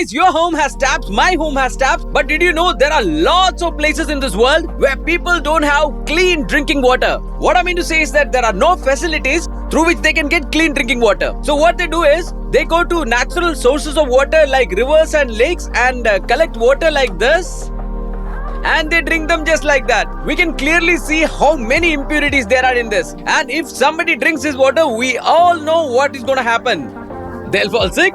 guys, your home has taps, my home has taps, but did you know there are lots of places in this world where people don't have clean drinking water? What I mean to say is that there are no facilities through which they can get clean drinking water. So what they do is they go to natural sources of water like rivers and lakes and collect water like this. And they drink them just like that. We can clearly see how many impurities there are in this. And if somebody drinks this water, we all know what is going to happen. They'll fall sick.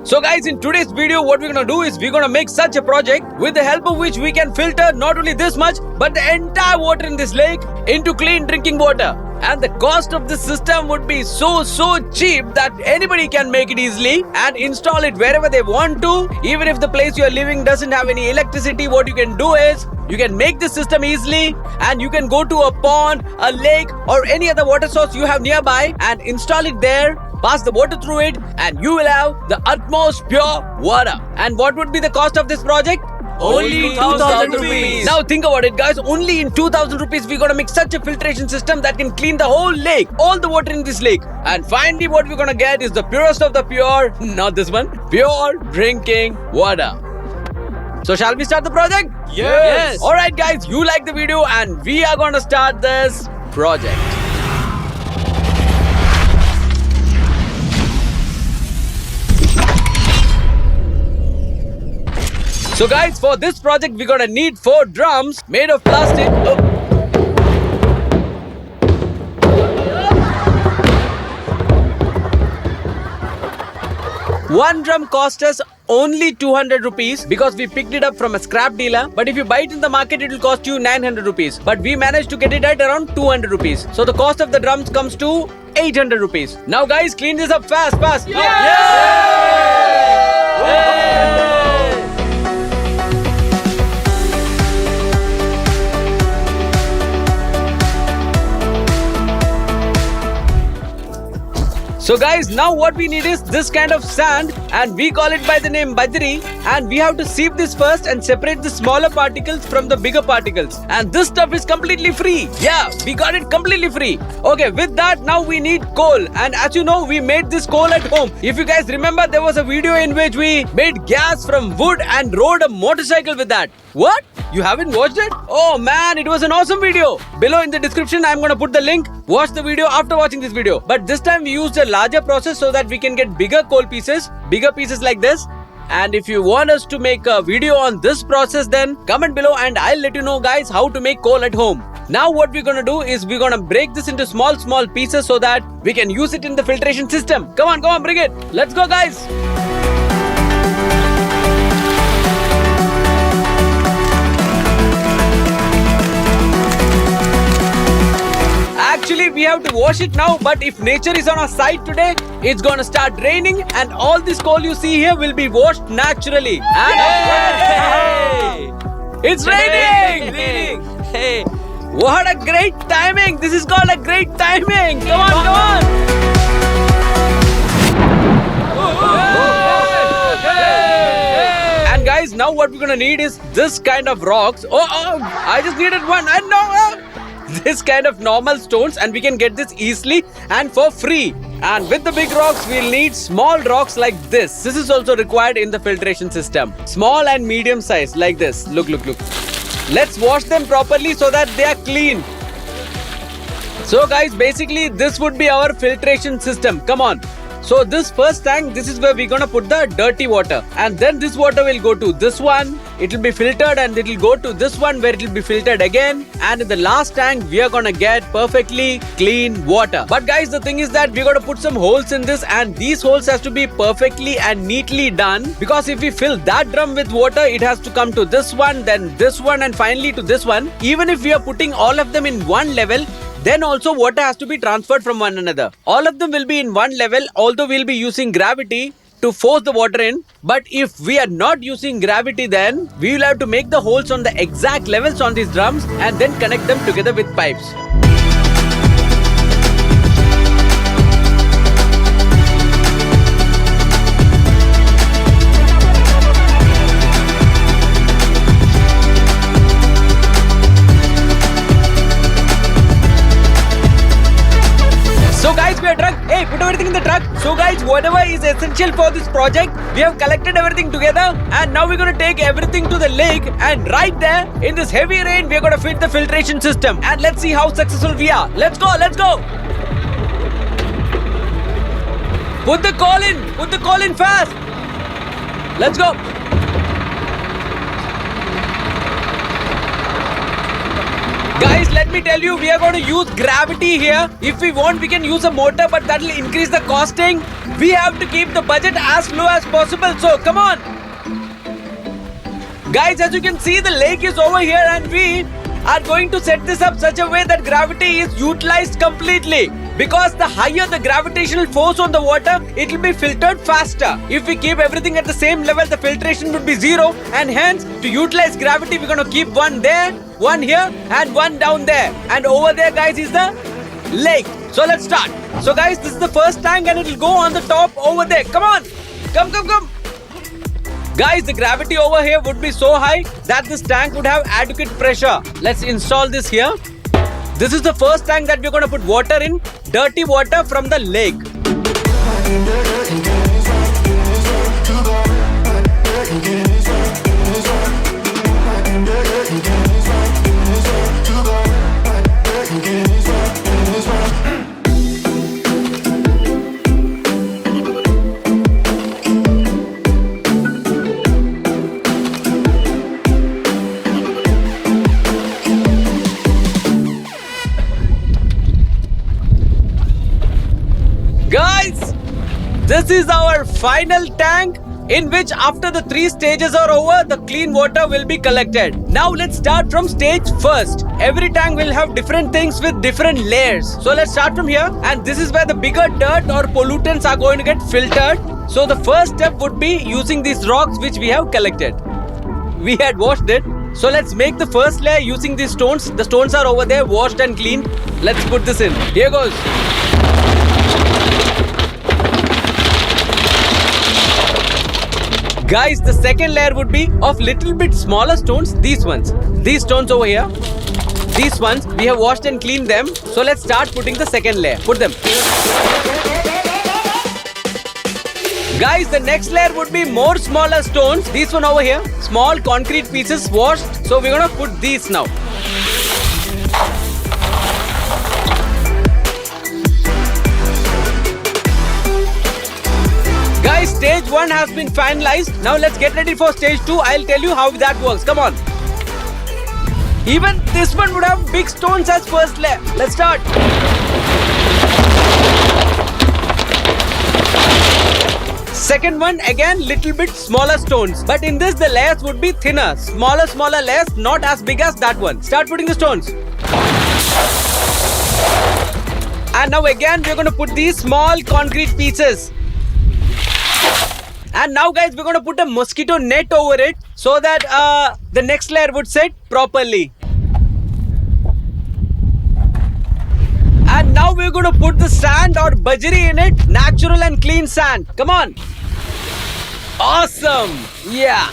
So guys, in today's video, what we're going to do is we're going to make such a project with the help of which we can filter not only this much, but the entire water in this lake into clean drinking water. And the cost of this system would be so cheap that anybody can make it easily and install it wherever they want to. Even if the place you are living doesn't have any electricity, what you can do is you can make this system easily and you can go to a pond, a lake or any other water source you have nearby and install it there. Pass the water through it and you will have the utmost pure water. And what would be the cost of this project? Only 2,000 rupees. Now think about it guys, only in 2,000 rupees we're gonna make such a filtration system that can clean the whole lake, all the water in this lake. And finally what we're gonna get is the purest of the pure, not this one, pure drinking water. So shall we start the project? Yes. Alright guys, you like the video and we are gonna start this project. So guys, for this project we're gonna need 4 drums made of plastic. One drum cost us only 200 rupees because we picked it up from a scrap dealer. But if you buy it in the market, it will cost you 900 rupees. But we managed to get it at around 200 rupees. So the cost of the drums comes to 800 rupees. Now guys, clean this up fast. So guys, now what we need is this kind of sand and we call it by the name Bajri, and we have to sieve this first and separate the smaller particles from the bigger particles. And this stuff is completely free. Yeah, we got it completely free. Okay, with that now we need coal, and as you know we made this coal at home. If you guys remember, there was a video in which we made gas from wood and rode a motorcycle with that. What? You haven't watched it? Oh man, it was an awesome video. Below in the description I'm gonna put the link. Watch the video after watching this video. But this time we used a larger process so that we can get bigger coal pieces, bigger pieces like this. And if you want us to make a video on this process, then comment below and I'll let you know guys how to make coal at home. Now what we're gonna do is we're gonna break this into small pieces so that we can use it in the filtration system. Come on, bring it. Let's go guys. Actually, we have to wash it now, but if nature is on our side today, it's gonna start raining and all this coal you see here will be washed naturally. And it's raining! Hey, what a great timing! This is called a great timing! Come on! And guys, now what we're gonna need is this kind of rocks. I just needed one. I know. This kind of normal stones, and we can get this easily and for free. And with the big rocks we'll need small rocks like this. This is also required in the filtration system. Small and medium size like this. Look. Let's wash them properly so that they are clean. So guys, basically this would be our filtration system. Come on. So this first tank, this is where we're gonna put the dirty water, and then this water will go to this one. It will be filtered and it will go to this one where it will be filtered again. And in the last tank, we are gonna get perfectly clean water. But guys, the thing is that we're gonna put some holes in this, and these holes has to be perfectly and neatly done, because if we fill that drum with water, it has to come to this one, then this one, and finally to this one. Even if we are putting all of them in one level, then also water has to be transferred from one another. All of them will be in one level, although we'll be using gravity to force the water in. But if we are not using gravity, then we will have to make the holes on the exact levels on these drums and then connect them together with pipes. So guys, we are drunk. Hey, put everything in the truck. So guys, whatever is essential for this project, we have collected everything together, and now we're gonna take everything to the lake, and right there, in this heavy rain, we're gonna fit the filtration system, and let's see how successful we are. Let's go, let's go! Put the call in fast! Let's go! Guys, let me tell you, we are going to use gravity here. If we want, we can use a motor, but that will increase the costing. We have to keep the budget as low as possible, so come on. Guys, as you can see, the lake is over here and we are going to set this up such a way that gravity is utilized completely. Because the higher the gravitational force on the water, it will be filtered faster. If we keep everything at the same level, the filtration would be zero, and hence, to utilize gravity, we're going to keep one there, one here, and one down there. And over there, guys, is the lake. So let's start. So guys, this is the first tank and it will go on the top over there. Come on. Come. Guys, the gravity over here would be so high that this tank would have adequate pressure. Let's install this here. This is the first tank that we're going to put water in. Dirty water from the lake. Guys, this is our final tank in which after the 3 stages are over, the clean water will be collected. Now let's start from stage first. Every tank will have different things with different layers. So let's start from here, and this is where the bigger dirt or pollutants are going to get filtered. So the first step would be using these rocks which we have collected. We had washed it. So let's make the first layer using these stones. The stones are over there, washed and cleaned. Let's put this in. Here goes. Guys, the second layer would be of little bit smaller stones. These ones. These stones over here. These ones, we have washed and cleaned them. So let's start putting the second layer. Put them. Guys, the next layer would be more smaller stones. This one over here. Small concrete pieces washed. So we're going to put these now. Guys, stage 1 has been finalized. Now let's get ready for stage 2. I'll tell you how that works. Come on. Even this one would have big stones as first layer. Let's start. Second one, again little bit smaller stones. But in this the layers would be thinner. Smaller layers, not as big as that one. Start putting the stones. And now again we're going to put these small concrete pieces. And now guys, we're going to put a mosquito net over it so that the next layer would set properly. And now we're going to put the sand or bajri in it. Natural and clean sand. Come on. Awesome. Yeah.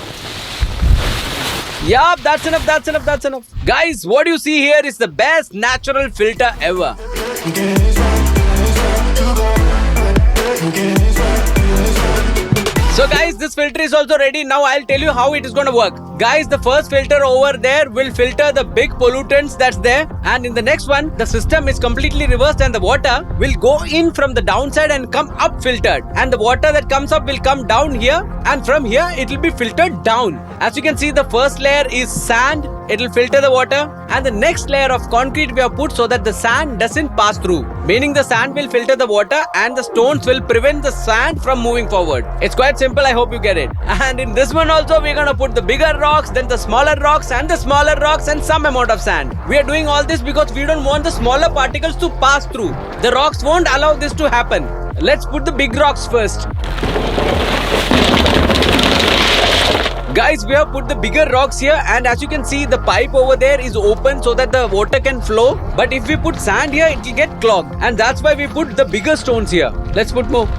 Yup, that's enough. Guys, what you see here is the best natural filter ever. So guys, this filter is also ready. Now I'll tell you how it is going to work. Guys, the first filter over there will filter the big pollutants that's there. And in the next one, the system is completely reversed and the water will go in from the downside and come up filtered. And the water that comes up will come down here. And from here, it will be filtered down. As you can see, the first layer is sand. It will filter the water. And the next layer of concrete we have put so that the sand doesn't pass through. Meaning the sand will filter the water and the stones will prevent the sand from moving forward. It's quite simple. I hope you get it. And in this one also, we're going to put the bigger rocks, then the smaller rocks and the smaller rocks and some amount of sand. We are doing all this because we don't want the smaller particles to pass through. The rocks won't allow this to happen. Let's put the big rocks first. Guys, we have put the bigger rocks here, and as you can see, the pipe over there is open so that the water can flow. But if we put sand here, it will get clogged, and that's why we put the bigger stones here. Let's put more.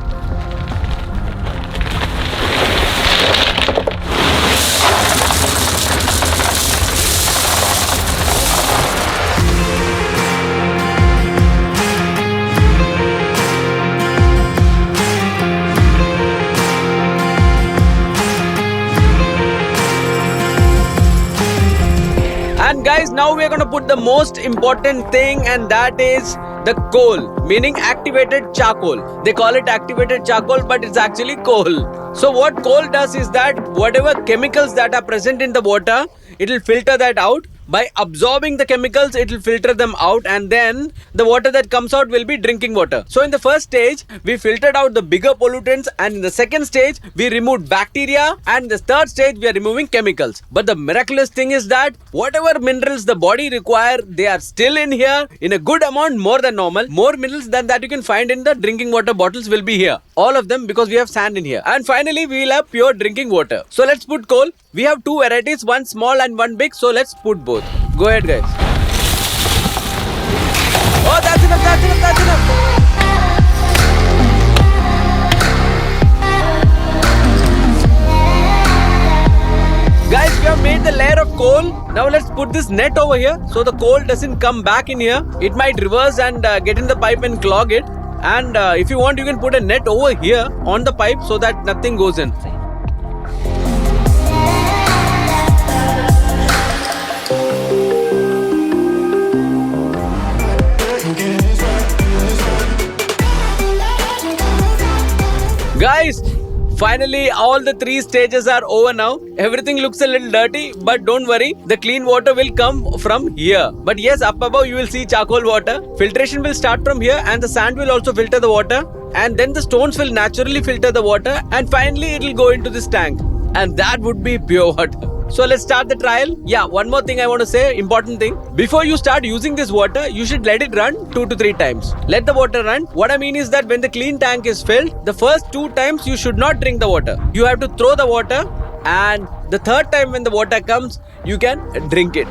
And guys, now we are gonna put the most important thing, and that is the coal, meaning activated charcoal. They call it activated charcoal, but it's actually coal. So what coal does is that whatever chemicals that are present in the water, it will filter that out. By absorbing the chemicals, it will filter them out, and then the water that comes out will be drinking water. So in the first stage, we filtered out the bigger pollutants, and in the second stage, we removed bacteria, and in the third stage, we are removing chemicals. But the miraculous thing is that whatever minerals the body require, they are still in here in a good amount, more than normal. More minerals than that you can find in the drinking water bottles will be here. All of them, because we have sand in here. And finally, we will have pure drinking water. So let's put coal. We have two varieties, one small and one big. So let's put both. Go ahead, guys. Oh, that's enough, that's enough, that's enough. Guys, we have made the layer of coal. Now let's put this net over here so the coal doesn't come back in here. It might reverse and get in the pipe and clog it. And if you want, you can put a net over here on the pipe so that nothing goes in. Guys, finally all the three stages are over now. Everything looks a little dirty, but don't worry, the clean water will come from here. But yes, up above you will see charcoal water. Filtration will start from here, and the sand will also filter the water, and then the stones will naturally filter the water, and finally it will go into this tank, and that would be pure water. So let's start the trial. Yeah, one more thing I want to say, important thing. Before you start using this water, you should let it run 2 to 3 times. Let the water run. What I mean is that when the clean tank is filled, the first 2 times you should not drink the water. You have to throw the water, and the third time when the water comes, you can drink it.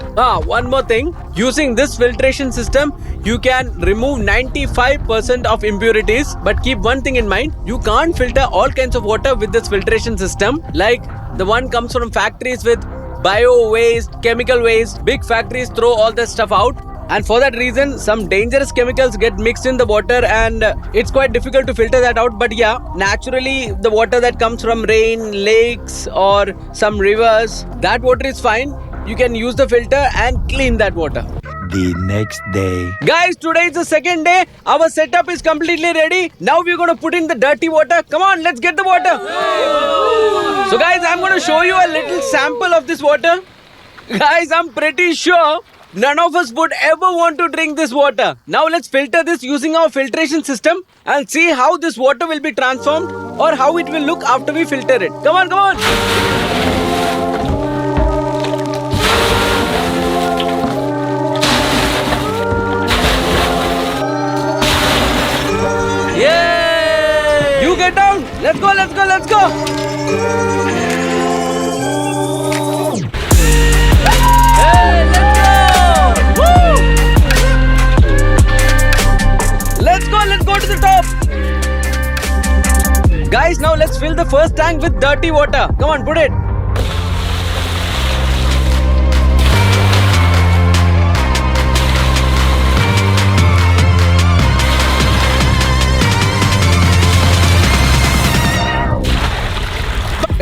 One more thing. Using this filtration system, you can remove 95% of impurities. But keep one thing in mind. You can't filter all kinds of water with this filtration system. Like the one comes from factories with bio waste, chemical waste. Big factories throw all that stuff out. And for that reason, some dangerous chemicals get mixed in the water, and it's quite difficult to filter that out. But yeah, naturally, the water that comes from rain, lakes, or some rivers, that water is fine. You can use the filter and clean that water. The next day. Guys, today is the second day. Our setup is completely ready. Now we're going to put in the dirty water. Come on, let's get the water. So guys, I'm going to show you a little sample of this water. Guys, I'm pretty sure none of us would ever want to drink this water. Now let's filter this using our filtration system and see how this water will be transformed or how it will look after we filter it. Come on, come on. Yay! You get down. Let's go, let's go, let's go. Let's go to the top. Guys, now let's fill the first tank with dirty water. Come on, put it.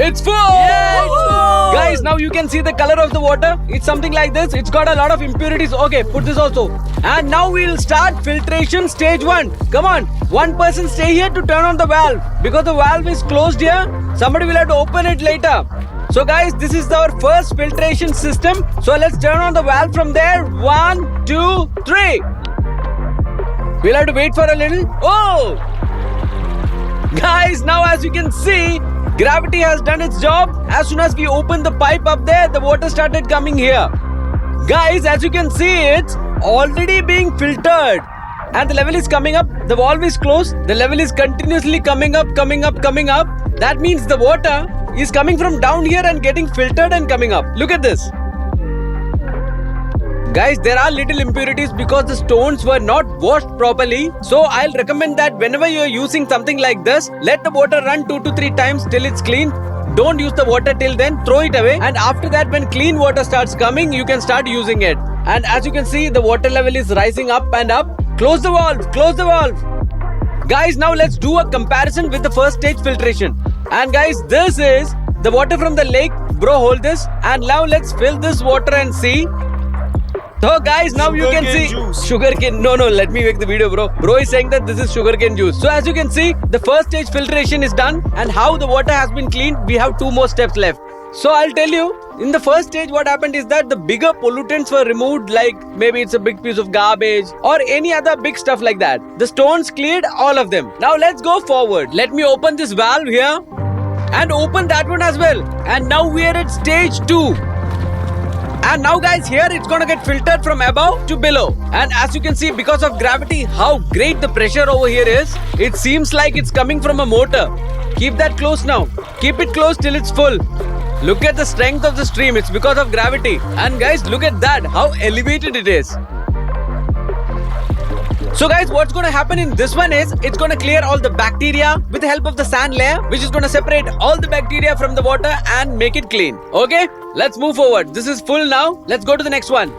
It's full! Yeah, it's full! Guys, now you can see the color of the water. It's something like this. It's got a lot of impurities. Okay, put this also. And now we'll start filtration stage 1. Come on. One person stay here to turn on the valve. Because the valve is closed here, somebody will have to open it later. So guys, this is our first filtration system. So let's turn on the valve from there. 1, 2, 3. We'll have to wait for a little. Oh! Guys, now as you can see, gravity has done its job. As soon as we opened the pipe up there, the water started coming here. Guys, as you can see, it's already being filtered. And the level is coming up. The valve is closed. The level is continuously coming up, coming up, coming up. That means the water is coming from down here and getting filtered and coming up. Look at this. Guys, there are little impurities because the stones were not washed properly. So I'll recommend that whenever you're using something like this, let the water run 2 to 3 times till it's clean. Don't use the water till then, throw it away. And after that, when clean water starts coming, you can start using it. And as you can see, the water level is rising up and up. Close the valve, close the valve. Guys, now let's do a comparison with the first stage filtration. And guys, this is the water from the lake. Bro, hold this. And now let's fill this water and see. So guys, now you can see sugarcane. No, let me make the video, bro. Bro is saying that this is sugarcane juice. So as you can see, the first stage filtration is done, and how the water has been cleaned, we have 2 more steps left. So I'll tell you, in the first stage, what happened is that the bigger pollutants were removed, like maybe it's a big piece of garbage or any other big stuff like that. The stones cleared all of them. Now let's go forward. Let me open this valve here and open that one as well. And now we are at stage 2. And now guys, here it's gonna get filtered from above to below. And as you can see, because of gravity, how great the pressure over here is. It seems like it's coming from a motor. Keep that close now. Keep it close till it's full. Look at the strength of the stream. It's because of gravity. And guys, look at that, how elevated it is. So guys, what's going to happen in this one is, it's going to clear all the bacteria with the help of the sand layer, which is going to separate all the bacteria from the water and make it clean. Okay, let's move forward. This is full now. Let's go to the next one.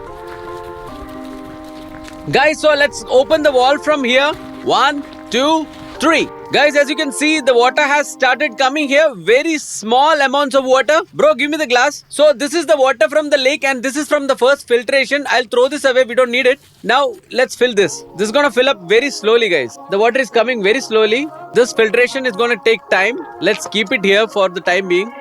Guys, so let's open the valve from here. 1, 2, 3. Guys, as you can see, the water has started coming here. Very small amounts of water. Bro, give me the glass. So this is the water from the lake, and this is from the first filtration. I'll throw this away. We don't need it. Now, let's fill this. This is going to fill up very slowly, guys. The water is coming very slowly. This filtration is going to take time. Let's keep it here for the time being.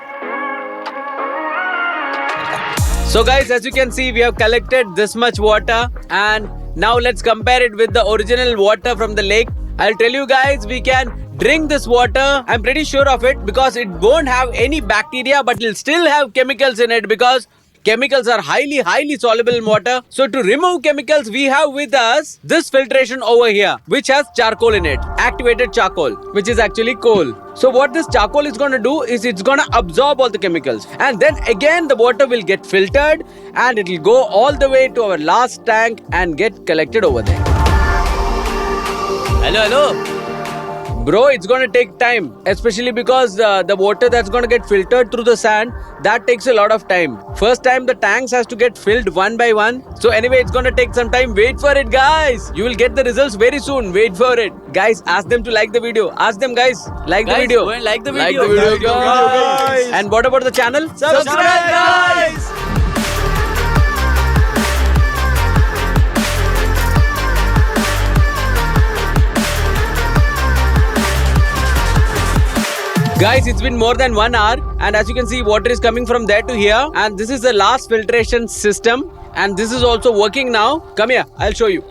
So guys, as you can see, we have collected this much water, and now let's compare it with the original water from the lake. I'll tell you guys, we can drink this water. I'm pretty sure of it, because it won't have any bacteria, but it'll still have chemicals in it, because chemicals are highly soluble in water. So to remove chemicals, we have with us this filtration over here, which has charcoal in it. Activated charcoal, which is actually coal. So what this charcoal is going to do is, it's going to absorb all the chemicals. And then again, the water will get filtered, and it will go all the way to our last tank and get collected over there. Hello. Bro, it's going to take time, especially because the water that's going to get filtered through the sand, that takes a lot of time. First time, the tanks has to get filled one by one. So anyway, it's going to take some time. Wait for it, guys. You will get the results very soon. Wait for it. Guys, ask them to like the video. Ask them, guys, like the video. Go and like the video. Like the video, guys. And what about the channel? Subscribe, guys. Guys, it's been more than 1 hour, and as you can see, water is coming from there to here, and this is the last filtration system, and this is also working now. Come here, I'll show you.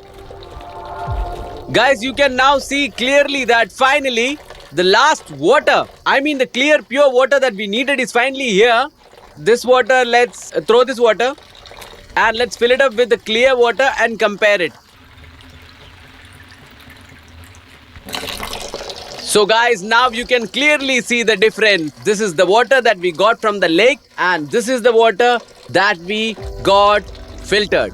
Guys, you can now see clearly that finally the last water, I mean the clear pure water that we needed, is finally here. This water, let's throw this water and let's fill it up with the clear water and compare it. So guys, now you can clearly see the difference. This is the water that we got from the lake, and this is the water that we got filtered.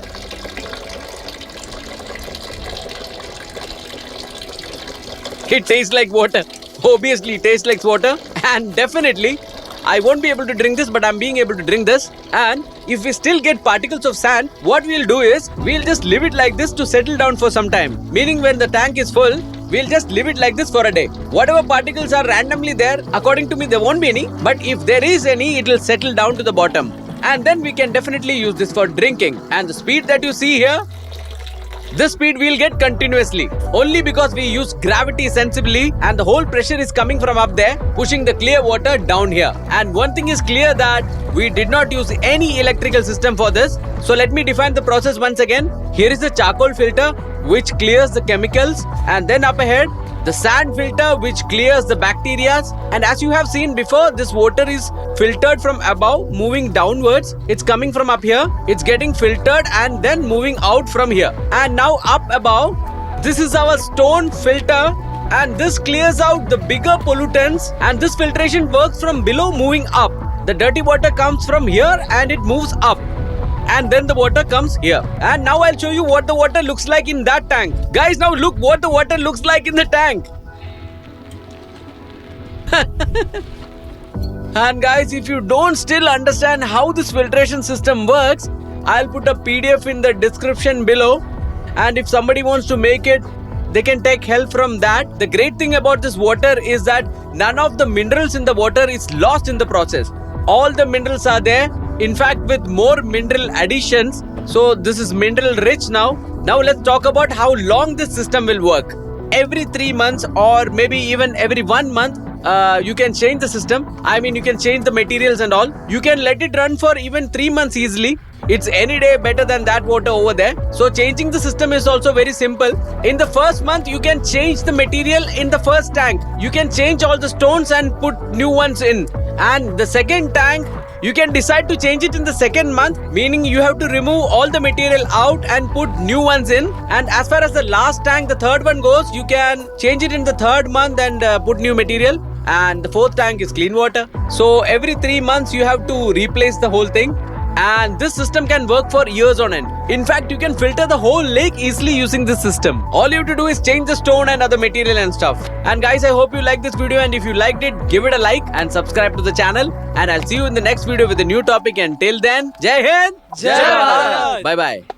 It tastes like water. Obviously, it tastes like water, and definitely I won't be able to drink this, but I'm being able to drink this. And if we still get particles of sand, what we'll do is, we'll just leave it like this to settle down for some time. Meaning when the tank is full, we'll just leave it like this for a day. Whatever particles are randomly there, according to me, there won't be any. But if there is any, it will settle down to the bottom. And then we can definitely use this for drinking. And the speed that you see here, this speed we'll get continuously. Only because we use gravity sensibly, and the whole pressure is coming from up there, pushing the clear water down here. And one thing is clear, that we did not use any electrical system for this. So let me define the process once again. Here is the charcoal filter, which clears the chemicals, and then up ahead, the sand filter, which clears the bacteria. And as you have seen before, this water is filtered from above, moving downwards. It's coming from up here, it's getting filtered and then moving out from here. And now up above, this is our stone filter, and this clears out the bigger pollutants, and this filtration works from below moving up. The dirty water comes from here and it moves up, and then the water comes here. And now I'll show you what the water looks like in that tank. Guys, now look what the water looks like in the tank. And guys, if you don't still understand how this filtration system works, I'll put a PDF in the description below, and if somebody wants to make it, they can take help from that. The great thing about this water is that none of the minerals in the water is lost in the process. All the minerals are there, In fact, with more mineral additions, so this is mineral rich now. Now let's talk about how long this system will work. Every 3 months or maybe even every 1 month, you can change the system. I mean, you can change the materials and all. You can let it run for even 3 months easily. It's any day better than that water over there. So changing the system is also very simple. In the first month, you can change the material in the first tank. You can change all the stones and put new ones in. And the second tank, you can decide to change it in the second month, meaning you have to remove all the material out and put new ones in. And as far as the last tank, the third one goes, you can change it in the third month and put new material. And the fourth tank is clean water. So every 3 months, you have to replace the whole thing. And this system can work for years on end. In fact, you can filter the whole lake easily using this system. All you have to do is change the stone and other material and stuff. And guys, I hope you liked this video, and if you liked it, give it a like and subscribe to the channel. And I'll see you in the next video with a new topic, and till then, Jai Hind, Jai Bharat. Bye bye.